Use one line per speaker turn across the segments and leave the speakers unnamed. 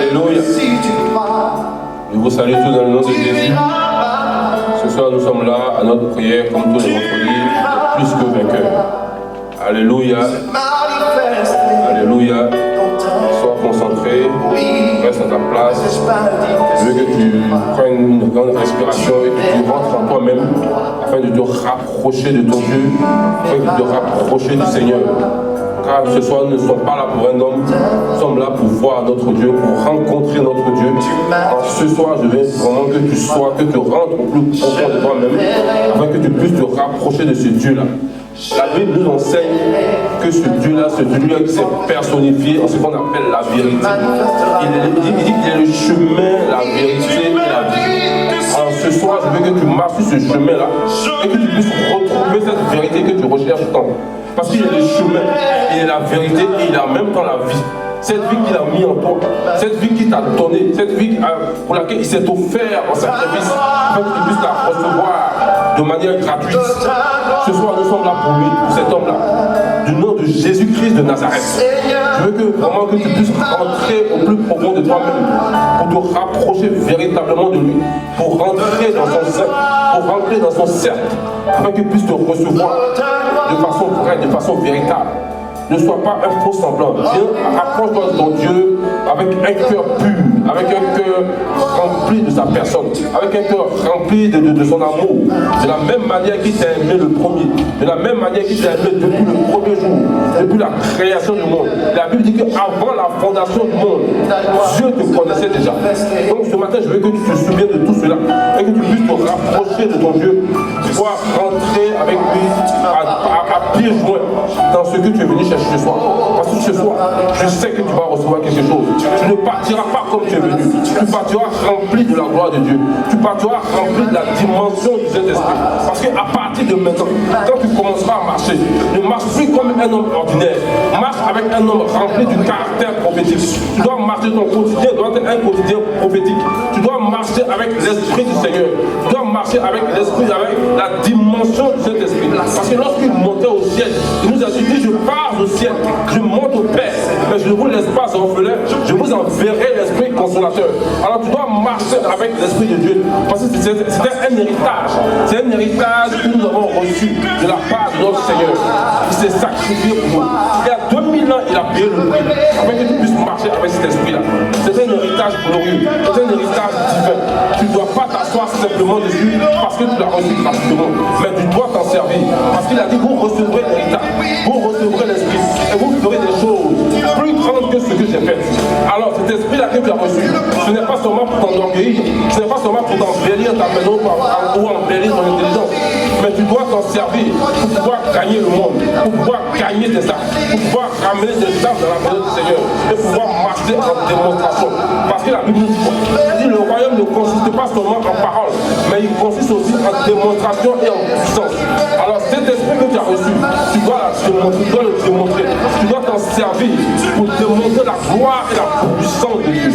Alléluia. Je vous salue tous dans le nom de Jésus. Ce soir, nous sommes là à notre prière, comme tous les vendredis, plus que vainqueurs. Alléluia. Alléluia. Sois concentré. Reste à ta place. Je veux que tu prennes une grande respiration et que tu rentres en toi-même afin de te rapprocher de ton Dieu, afin de te rapprocher du Seigneur. Car ce soir, nous ne sommes pas là pour un homme, nous sommes là pour voir notre Dieu, pour rencontrer notre Dieu. Alors ce soir, je veux vraiment que tu sois, que tu rentres au plus profond de toi-même, afin que tu puisses te rapprocher de ce Dieu-là. La Bible nous enseigne que ce Dieu-là qui s'est personnifié en ce qu'on appelle la vérité. Il dit qu'il est le chemin, la vérité et la vie. Alors ce soir, je veux que tu marches sur ce chemin-là et que tu puisses retrouver cette vérité que tu recherches tant. Parce qu'il est le chemin, il est la vérité et il a en même temps la vie. Cette vie qu'il a mis en toi, cette vie qu'il t'a donnée, cette vie pour laquelle il s'est offert en sacrifice, afin que tu puisses la recevoir de manière gratuite. Ce soir, nous sommes là pour lui, pour cet homme-là, du nom de Jésus-Christ de Nazareth. Je veux que vraiment que tu puisses rentrer au plus profond de toi-même, pour te rapprocher véritablement de lui, pour rentrer dans son sein, pour rentrer dans son cercle, afin qu'il puisse te recevoir de façon vraie, de façon véritable. Ne sois pas un faux semblant. Viens, approche-toi de ton Dieu avec un cœur pur, avec un cœur rempli de sa personne, avec un cœur rempli de son amour. De la même manière qu'il t'a aimé le premier, de la même manière qu'il t'a aimé depuis le premier jour, depuis la création du monde. La Bible dit qu'avant la fondation du monde, Dieu te connaissait déjà. Donc ce matin, je veux que tu te souviennes de tout cela et que tu puisses te rapprocher de ton Dieu, pouvoir rentrer avec lui à pieds joints dans ce que tu es venu chercher ce soir. Parce que ce soir, je sais que tu vas recevoir quelque chose. Tu ne partiras pas comme tu es venu. Tu partiras rempli de la gloire de Dieu. Tu partiras rempli de la dimension du Saint-Esprit. Parce qu'à partir de maintenant, quand tu commenceras à marcher, ne marche plus comme un homme ordinaire. Marche avec un homme rempli du caractère prophétique. Tu dois marcher, ton quotidien doit être un quotidien prophétique. Tu dois marcher avec l'Esprit du Seigneur. Tu dois marcher avec l'Esprit, avec la dimension du Saint-Esprit. Parce que lorsqu'il montait au ciel, il nous a dit, je pars au ciel, je monte au Père, mais je ne vous laisse pas orphelin, je vous enverrai l'Esprit consolateur. Alors tu dois marcher avec l'Esprit de Dieu, parce que c'était un héritage. C'est un héritage que nous avons reçu de la part de notre Seigneur. Il s'est sacrifié pour nous. Il y a 2000 ans, il a payé le prix, afin que tu puisses marcher avec cet esprit-là. C'est un héritage glorieux, c'est un héritage divin. Tu ne dois pas t'asseoir simplement dessus parce que tu l'as reçu gratuitement, mais tu dois t'en servir. Parce qu'il a dit, vous recevrez l'héritage, vous recevrez l'esprit, et vous ferez des choses plus grandes que ce que j'ai fait. Alors cet esprit-là que tu as reçu, ce n'est pas seulement pour t'enorgueillir, ce n'est pas seulement pour t'embellir ta maison ou embellir ton intelligence, mais tu dois t'en servir pour pouvoir gagner le monde, pour pouvoir gagner des âmes, pour pouvoir ramener des âmes dans la maison du Seigneur et pouvoir marcher en démonstration. Parce que la Bible nous dit, le royaume ne consiste pas seulement en parole, mais il consiste aussi en démonstration et en puissance. Alors cet esprit que tu as reçu, tu dois le démontrer, tu dois t'en servir pour démontrer la gloire et la puissance de Dieu.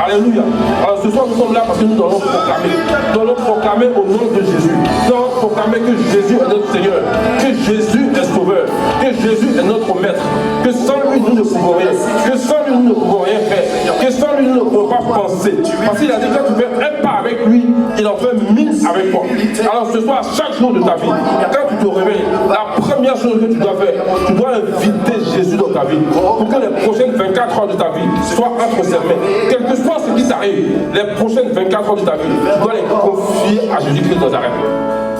Alléluia. Alors ce soir nous sommes là parce que nous allons proclamer. Nous allons proclamer au nom de Jésus. Nous allons proclamer que Jésus est notre Seigneur, que Jésus est sauveur, que Jésus est notre maître, que sans lui nous ne pouvons rien, que sans lui nous ne pouvons rien faire, que sans lui nous ne pouvons pas penser. Parce qu'il a dit que tu fais un pas avec lui, il en fait 1000 avec toi. Alors ce soir, chaque jour de ta vie, quand tu te réveilles, la première chose que tu dois faire, tu dois inviter Jésus dans ta vie pour que les prochaines 24 heures de ta vie soient entre ses mains. Quel que soit ce qui t'arrive, les prochaines 24 heures de ta vie, tu dois les confier à Jésus-Christ de Nazareth.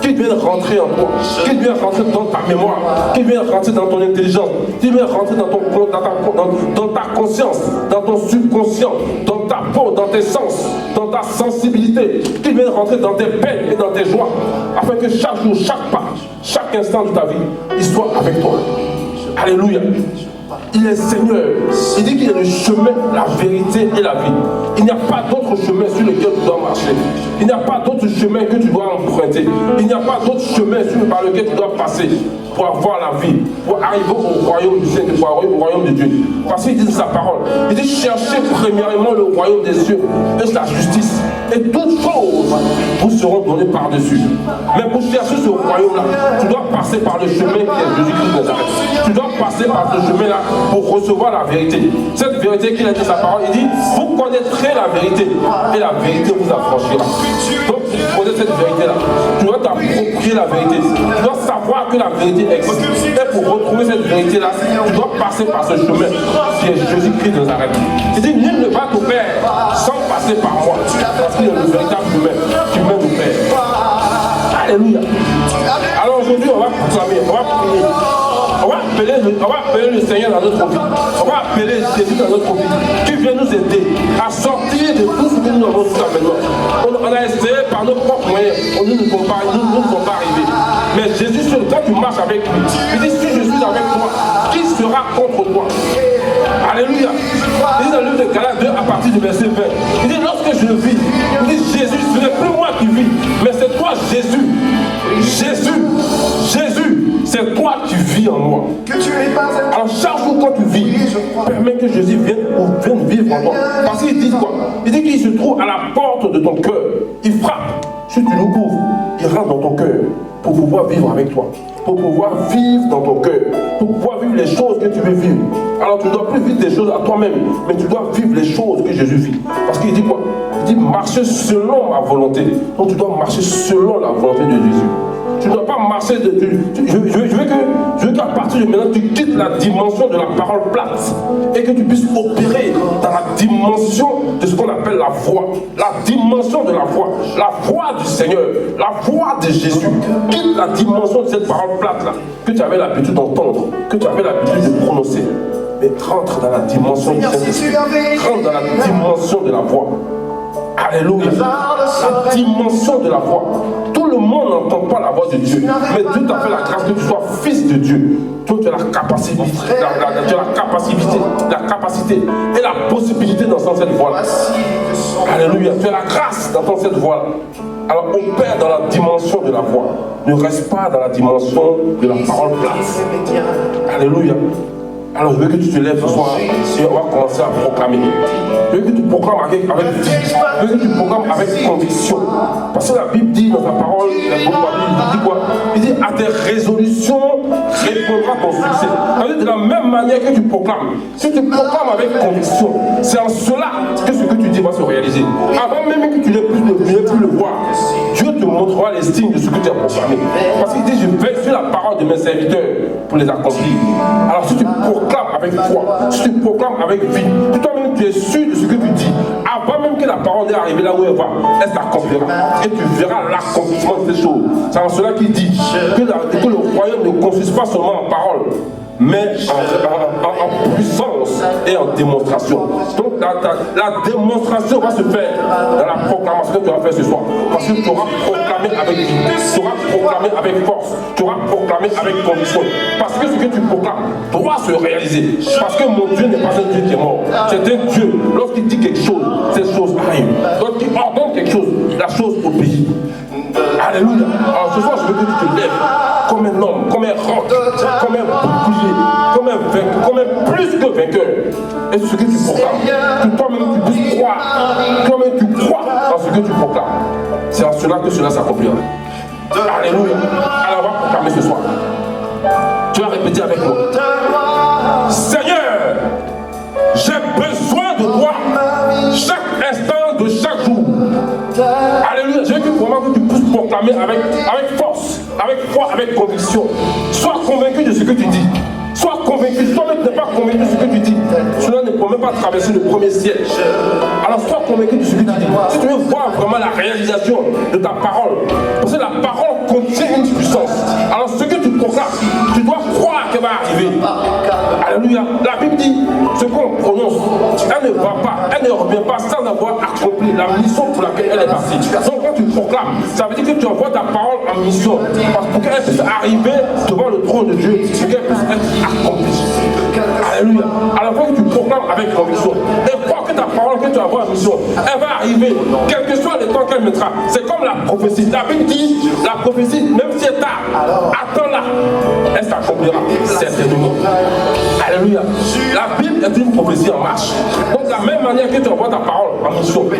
Qu'il vienne rentrer en toi, qu'il vienne rentrer dans ta mémoire, qu'il vienne rentrer dans ton intelligence, qu'il vienne rentrer dans ta conscience, dans ton subconscient, dans ta peau, dans tes sens, dans ta sensibilité, qu'il vienne rentrer dans tes peines et dans tes joies, afin que chaque jour, chaque pas, chaque instant de ta vie, il soit avec toi. Alléluia. Il est Seigneur. Il dit qu'il est le chemin, la vérité et la vie. Il n'y a pas d'autre chemin sur lequel tu dois marcher. Il n'y a pas d'autre chemin que tu dois emprunter. Il n'y a pas d'autre chemin par lequel tu dois passer pour avoir la vie, pour arriver au royaume du Seigneur, pour arriver au royaume de Dieu. Parce qu'il dit dans sa parole, il dit cherchez premièrement le royaume des cieux et sa justice. Et toutes choses vous seront données par-dessus. Mais pour chercher ce royaume-là, tu dois passer par le chemin qui est Jésus-Christ de Nazareth. Tu dois passer par ce chemin-là pour recevoir la vérité. Cette vérité qu'il a dit sa parole, il dit, vous connaîtrez la vérité et la vérité vous affranchira. Donc, pour connaître cette vérité-là, tu dois t'approprier la vérité. Tu dois savoir que la vérité existe. Et pour retrouver cette vérité-là, tu dois passer par ce chemin qui est Jésus-Christ de Nazareth. Il dit, nul ne va au Père sans passer par moi. Parce qu'il y a le véritable chemin qui mène au Père. Alléluia. Alors aujourd'hui, on va proclamer, on va prier. On va appeler le Seigneur dans notre vie. On va appeler Jésus dans notre vie. Qui vient nous aider à sortir de tout ce que nous avons jusqu'à maintenant. On a essayé par nos propres moyens. Nous ne sommes pas arrivés. Mais Jésus, quand tu marches avec lui, il dit, si je suis avec toi, qui sera contre toi? Alléluia. Il dit dans le livre de Galates 2 à partir du verset 20. Il dit, lorsque je vis, il dit, Jésus, ce n'est plus moi qui vis, mais c'est toi, Jésus. Jésus, c'est toi qui vis en moi. Alors chaque jour quand tu vis, permets que Jésus vienne vivre en toi. Parce qu'il dit quoi? Il dit qu'il se trouve à la porte de ton cœur. Il frappe. Si tu l'ouvres, il rentre dans ton cœur pour pouvoir vivre avec toi. Pour pouvoir vivre dans ton cœur. Pour pouvoir vivre les choses que tu veux vivre. Alors tu ne dois plus vivre des choses à toi-même, mais tu dois vivre les choses que Jésus vit. Parce qu'il dit quoi? Il dit marcher selon ma volonté. Donc tu dois marcher selon la volonté de Jésus. Tu ne dois pas marcher je veux qu'à partir de maintenant, tu quittes la dimension de la parole plate et que tu puisses opérer dans la dimension de ce qu'on appelle la voix. La dimension de la voix du Seigneur, la voix de Jésus. Quitte la dimension de cette parole plate-là que tu avais l'habitude d'entendre, que tu avais l'habitude de prononcer. Mais rentre dans la dimension du Saint-Esprit. Rentre dans la dimension de la voix. Alléluia. La dimension de la voix. Tout le monde n'entend pas la voix de Dieu. Mais Dieu t'a fait la grâce que tu sois fils de Dieu. Toi, tu as la capacité, la capacité et la possibilité d'entendre cette voix-là. Alléluia. Tu as la grâce d'entendre cette voix-là. Alors opère dans la dimension de la voix. Ne reste pas dans la dimension de la parole plate. Alléluia. Alors je veux que tu te lèves ce soir et on va commencer à proclamer. Je veux que tu proclames avec vie. Je veux que tu proclames avec conviction. Parce que la Bible dit dans sa parole, il dit quoi? Il dit à tes résolutions répondra ton succès. De la même manière que tu proclames. Si tu proclames avec conviction, c'est en cela que ce que tu dis va se réaliser. Avant même que tu n'aies plus le voir, Dieu te montrera les signes de ce que tu as proclamé. Parce qu'il dit, je vais sur la parole de mes serviteurs pour les accomplir. Alors si tu proclames avec foi, si tu proclames avec vie, toi-même tu es sûr de ce que tu dis, avant même que la parole est arrivée là où elle va, elle s'accomplira. Et tu verras l'accomplissement de ces choses. C'est en cela qu'il dit que le royaume ne consiste pas seulement en parole, mais en puissance et en démonstration. Donc la démonstration va se faire dans la proclamation que tu vas faire ce soir. Parce que tu auras proclamé avec vie, tu auras proclamé avec force, tu auras proclamé avec conviction. Parce que ce que tu proclames doit se réaliser. Parce que mon Dieu n'est pas un Dieu qui est mort. C'est un Dieu. Lorsqu'il dit quelque chose, ces choses arrivent. Lorsqu'il ordonne quelque chose, la chose obéit. Alléluia. Alors ce soir, je veux que tu te lèves comme un homme, comme un roc, comme un bouclier, comme un vainqueur, comme un plus que vainqueur. Et ce que tu proclames, que toi-même tu puisses croire, toi-même tu crois dans ce que tu proclames. C'est en cela que cela s'accomplira. Alléluia. Alors on va proclamer ce soir. Tu vas répéter avec moi. Seigneur, j'ai besoin de toi chaque instant de chaque jour. Alléluia. Je veux que vraiment que tu puisses proclamer avec force, avec foi, avec conviction. Sois convaincu de ce que tu dis. Sois convaincu. Si toi-même tu n'es pas convaincu de ce que tu dis, cela ne peut même pas traverser le premier ciel. Alors sois convaincu de ce que tu dis. Si tu veux voir vraiment la réalisation de ta parole, parce que la parole contient une puissance. Alors ce que tu proclames, tu dois croire qu'elle va arriver. Alléluia. La Bible dit, ce qu'on prononce, elle ne va pas, elle ne revient pas sans avoir accompli la mission pour laquelle elle est partie. Donc quand tu proclames, ça veut dire que tu envoies ta parole en mission. Parce que pour qu'elle puisse arriver devant le trône de Dieu, pour qu'elle puisse être accomplie. Alléluia. Alors faut que tu proclames avec conviction. Et crois que ta parole que tu envoies en mission, elle va arriver, quel que soit le temps qu'elle mettra. C'est comme la prophétie. La Bible dit, la prophétie, même si elle est tard, attends-la, elle s'accomplira certainement. Alléluia. La Bible est une prophétie en marche. Donc de la même manière que tu envoies ta parole en mission, ne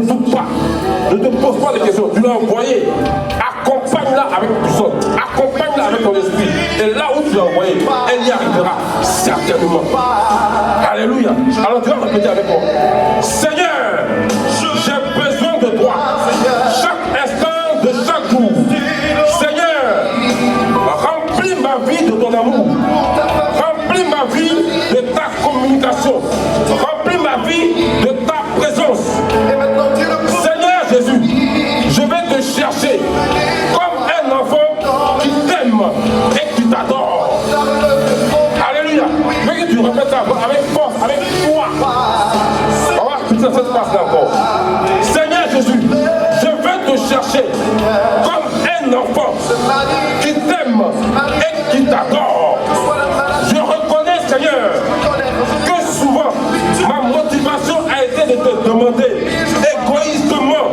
doute pas, ne te pose pas de questions. Tu l'as envoyé, accompagne accompagne-la avec puissance, accompagne-la avec ton esprit. Et là où tu l'as envoyé, elle y arrivera certainement. Alléluia. Alors tu vas répéter avec moi. Seigneur, j'ai besoin de toi. Chaque instant de chaque jour. Seigneur, remplis ma vie de ton amour. Remplis ma vie de ta communication. Remplis ma vie de ta présence. Seigneur Jésus, je vais te chercher comme un enfant qui t'aime et qui t'adore. Alléluia. Je veux que tu répètes ça avec force, avec foi. On va répéter cette phrase-là encore. Seigneur Jésus, je veux te chercher comme un enfant qui t'aime et qui t'adore. Je reconnais, Seigneur, que souvent ma motivation a été de te demander égoïstement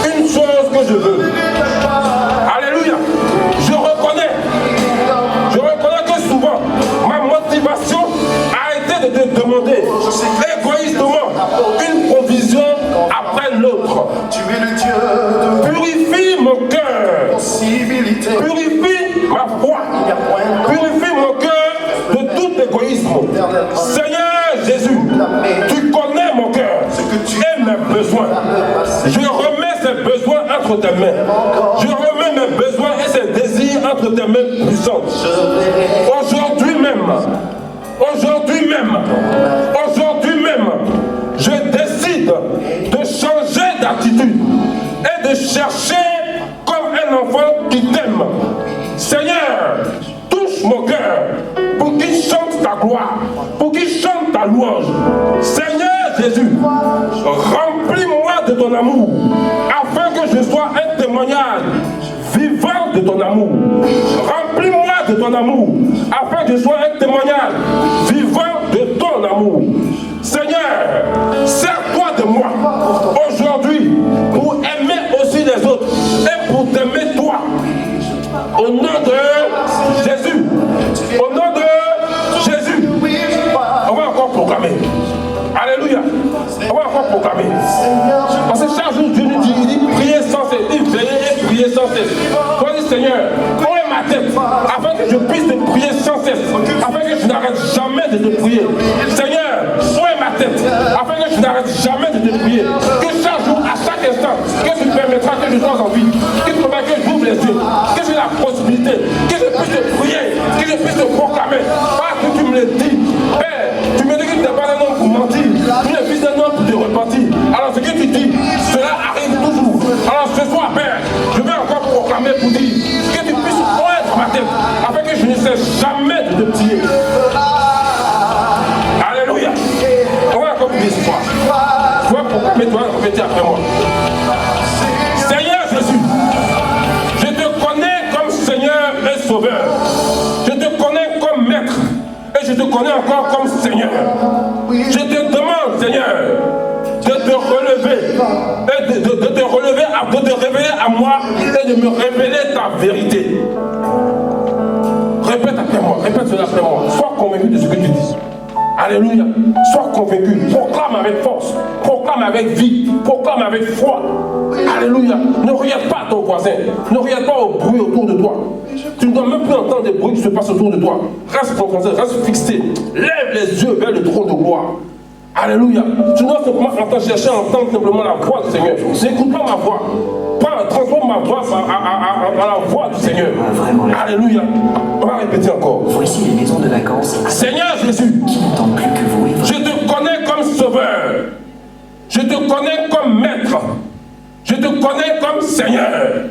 une chose que je veux. Alléluia. Je reconnais que souvent ma motivation a été de te demander égoïstement une provision après l'autre. Purifie mon cœur. Purifie ma foi. Purifie mon cœur de tout égoïsme. Seigneur Jésus, tu connais mon cœur et mes besoins. Je remets ces besoins entre tes mains. Je remets mes besoins et ces désirs entre tes mains puissantes. Aujourd'hui même, je décide de changer d'attitude et de chercher comme un enfant qui t'aime. Seigneur, touche mon cœur pour qu'il chante ta gloire, pour qu'il chante ta louange. Seigneur Jésus, remplis-moi de ton amour, afin que je sois un témoignage vivant de ton amour. Remplis-moi de ton amour, afin que je sois un témoignage vivant de ton amour. Seigneur, sers-toi de moi aujourd'hui pour aimer aussi les autres et pour t'aimer toi. Au nom de Jésus. Au nom de Jésus. On va encore proclamer. Alléluia. On va encore proclamer. Parce que chaque jour, Dieu nous dit, il dit priez sans cesse. Il dit veillez et priez sans cesse. Toi, dis Seigneur, ouvre ma tête afin que je puisse te prier sans cesse. Afin que je n'arrête jamais de te prier. Seigneur, ouvre ma tête afin que je n'arrête jamais de te prier. Que chaque jour, à chaque instant, que tu permettras que je sois en vie. Que tu permettras que j'ouvre les yeux. Que j'ai la possibilité. Que je puisse te prier. Que je puisse te proclamer. Parce que tu me le dis. Père, tu me dis que tu n'es pas un homme pour mentir. Tu es fils d'un homme pour te repentir. Alors ce que tu dis, cela arrive toujours. Alors ce soir, Père, je vais encore proclamer pour dire que tu puisses oindre ma tête afin que je ne cesse jamais de te prier. Alléluia. On va encore prier ce soir. Tu vas proclamer, tu vas répéter après moi. Seigneur Jésus, je te connais comme Seigneur et Sauveur. Je te connais comme Maître. Et je te connais encore comme Seigneur. Je te demande, Seigneur, de te relever, et de te révéler à moi et de me révéler ta vérité. Répète après moi, répète cela après moi. Sois convaincu de ce que tu dis. Alléluia. Sois convaincu. Proclame avec force. Proclame avec vie. Proclame avec foi. Alléluia. Ne regarde pas ton voisin. Ne regarde pas au bruit autour de toi. Tu ne dois même plus entendre des bruits qui se passent autour de toi. Reste concentré, reste fixé. Lève les yeux vers le trône de gloire. Alléluia. Tu dois simplement chercher à entendre simplement la voix du Seigneur. N'écoute pas ma voix. Transforme ma voix à la voix du Seigneur. Alléluia. On va répéter encore.
Voici les maisons de vacances.
Seigneur Jésus,
qui n'entendent plus que vous.
Je te connais comme Sauveur. Je te connais comme Maître. Je te connais comme Seigneur.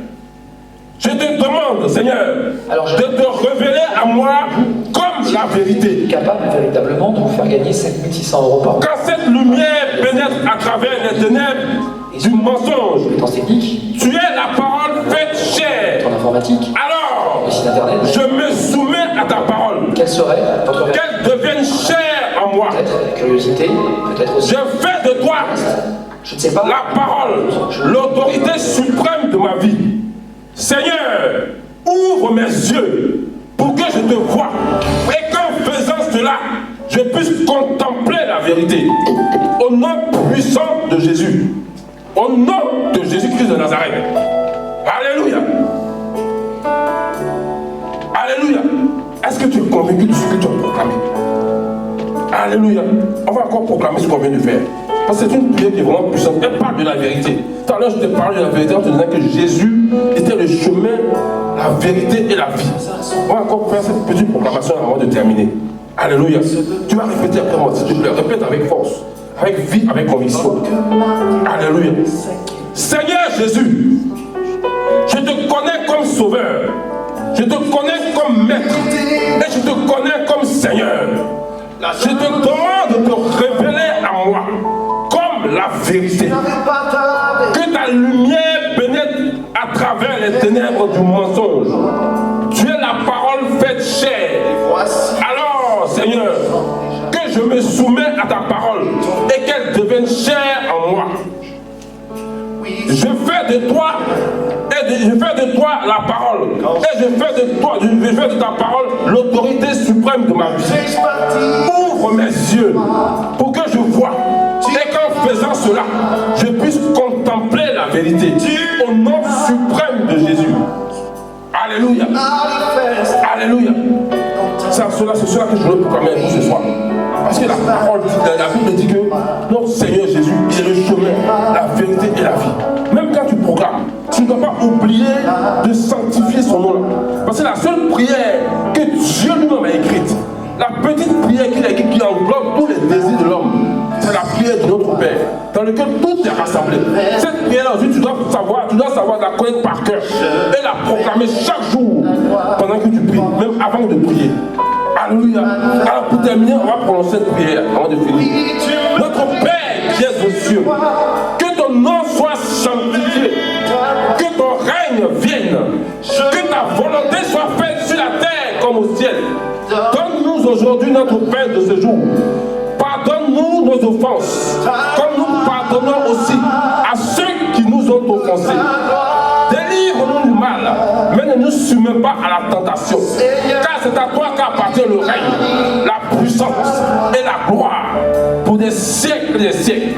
Je te demande, Seigneur, de te révéler à moi comme la vérité.
Capable véritablement de vous faire gagner 7600 € par an.
Quand cette lumière pénètre à travers les ténèbres du mensonge, tu es la parole faite chair.
En informatique.
Alors,
le site internet.
Je me soumets à ta parole.
Quelle serait votre vérité?
Qu'elle devienne chair en moi.
Peut-être la curiosité, peut-être aussi.
Je fais de toi
je ne sais pas.
La parole, l'autorité suprême de ma vie. Seigneur, ouvre mes yeux pour que je te voie et qu'en faisant cela, je puisse contempler la vérité. Au nom puissant de Jésus. Au nom de Jésus-Christ de Nazareth. Alléluia. convaincu de ce que tu as proclamé. Alléluia. On va encore proclamer ce qu'on vient de faire. Parce que c'est une prière qui est vraiment puissante. Elle parle de la vérité. Tout à l'heure, je te parlais de la vérité en te disant que Jésus était le chemin, la vérité et la vie. On va encore faire cette petite proclamation avant de terminer. Alléluia. Tu vas répéter après moi, s'il te plaît. Répète avec force, avec vie, avec conviction. Alléluia. Seigneur Jésus, je te connais comme sauveur. Je te connais comme maître. Et je te connais comme Seigneur. Je te demande de te révéler à moi comme la vérité. Que ta lumière pénètre à travers les ténèbres du mensonge. Tu es la parole faite chair. Alors, Seigneur, que je me soumets à ta parole et qu'elle devienne chair en moi. Je fais de toi la parole. Et je fais de ta parole l'autorité suprême de ma vie. Ouvre mes yeux pour que je vois. Et qu'en faisant cela, je puisse contempler la vérité au nom suprême de Jésus. Alléluia. Alléluia. C'est cela que je veux proclamer à vous ce soir. Parce que la parole, la Bible dit que notre Seigneur Jésus est le chemin, la vérité et la vie. Même quand tu proclames, tu ne dois pas oublier de sanctifier son nom là. Parce que la seule prière que Dieu lui-même a écrite, la petite prière qu'il a écrite qui englobe tous les désirs de l'homme, c'est la prière de notre Père, dans laquelle tout est rassemblé. Cette prière-là aussi, tu dois savoir la connaître par cœur et la proclamer chaque jour pendant que tu pries, même avant de prier. Alléluia. Alors pour terminer, on va prononcer cette prière avant de finir. Notre Père qui es aux cieux, que ton nom soit sanctifié, que ton règne vienne, que ta volonté soit faite sur la terre comme au ciel. Donne-nous aujourd'hui notre pain de ce jour. Pardonne-nous nos offenses, comme nous pardonnons aussi à ceux qui nous ont offensés. Délivre-nous du mal, mais ne nous soumets pas à la tentation. Car c'est à toi qu'appartient le règne, la puissance et la gloire pour des siècles et des siècles.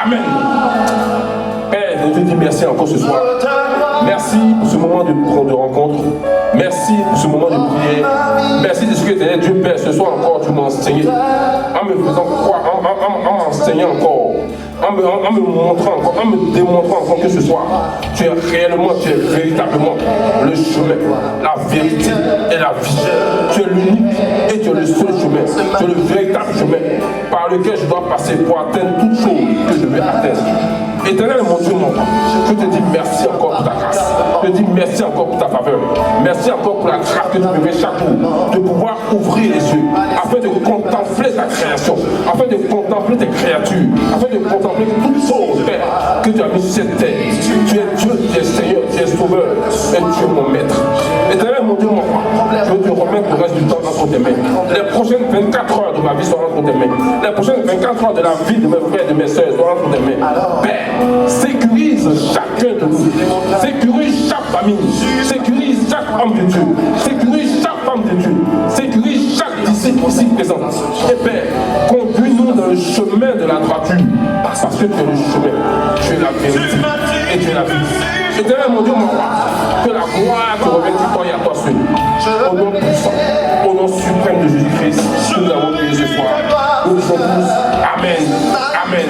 Amen. Père, je te dis merci encore ce soir. Merci pour ce moment de rencontre. Merci pour ce moment de prière. Merci de ce que Dieu Père, ce soir encore tu m'as enseigné. En me faisant croire, en m'enseignant encore. En me montrant encore, en me démontrant encore que ce soir, tu es réellement, tu es véritablement le chemin, la vérité et la vie. Tu es l'unique et tu es le seul chemin. Tu es le véritable chemin par lequel je dois passer pour atteindre toute chose que je vais atteindre. Éternel mon Dieu, mon Père, je te dis merci encore pour ta grâce. Je te dis merci encore pour ta faveur. Merci encore pour la grâce que tu me fais chaque jour de pouvoir ouvrir les yeux afin de contempler ta création, afin de contempler tes créatures, afin de contempler toutes choses, Père, que tu as mis sur cette terre. Tu es Dieu, tu es Seigneur, tu es Sauveur et tu es mon Maître. Éternel mon Dieu, mon Père, je te remets le reste du temps entre tes mains. Les prochaines 24 heures de ma vie seront entre tes mains. Les prochaines 24 heures de la vie de mes frères et de mes soeurs seront entre tes mains. Père, sécurise chacun de nous. Sécurise chaque famille. Sécurise chaque homme de Dieu. Sécurise chaque femme de Dieu. Sécurise chaque disciple ici présent. Et Père, conduis-nous dans le chemin de la droiture. Parce que tu es le chemin, tu es la vérité et tu es la vie. Éternel mon Dieu, mon roi, que la gloire te revienne à toi et à toi seul. Au nom puissant, au nom suprême de Jésus-Christ, nous avons prié ce soir. Nous disons tous Amen, Amen.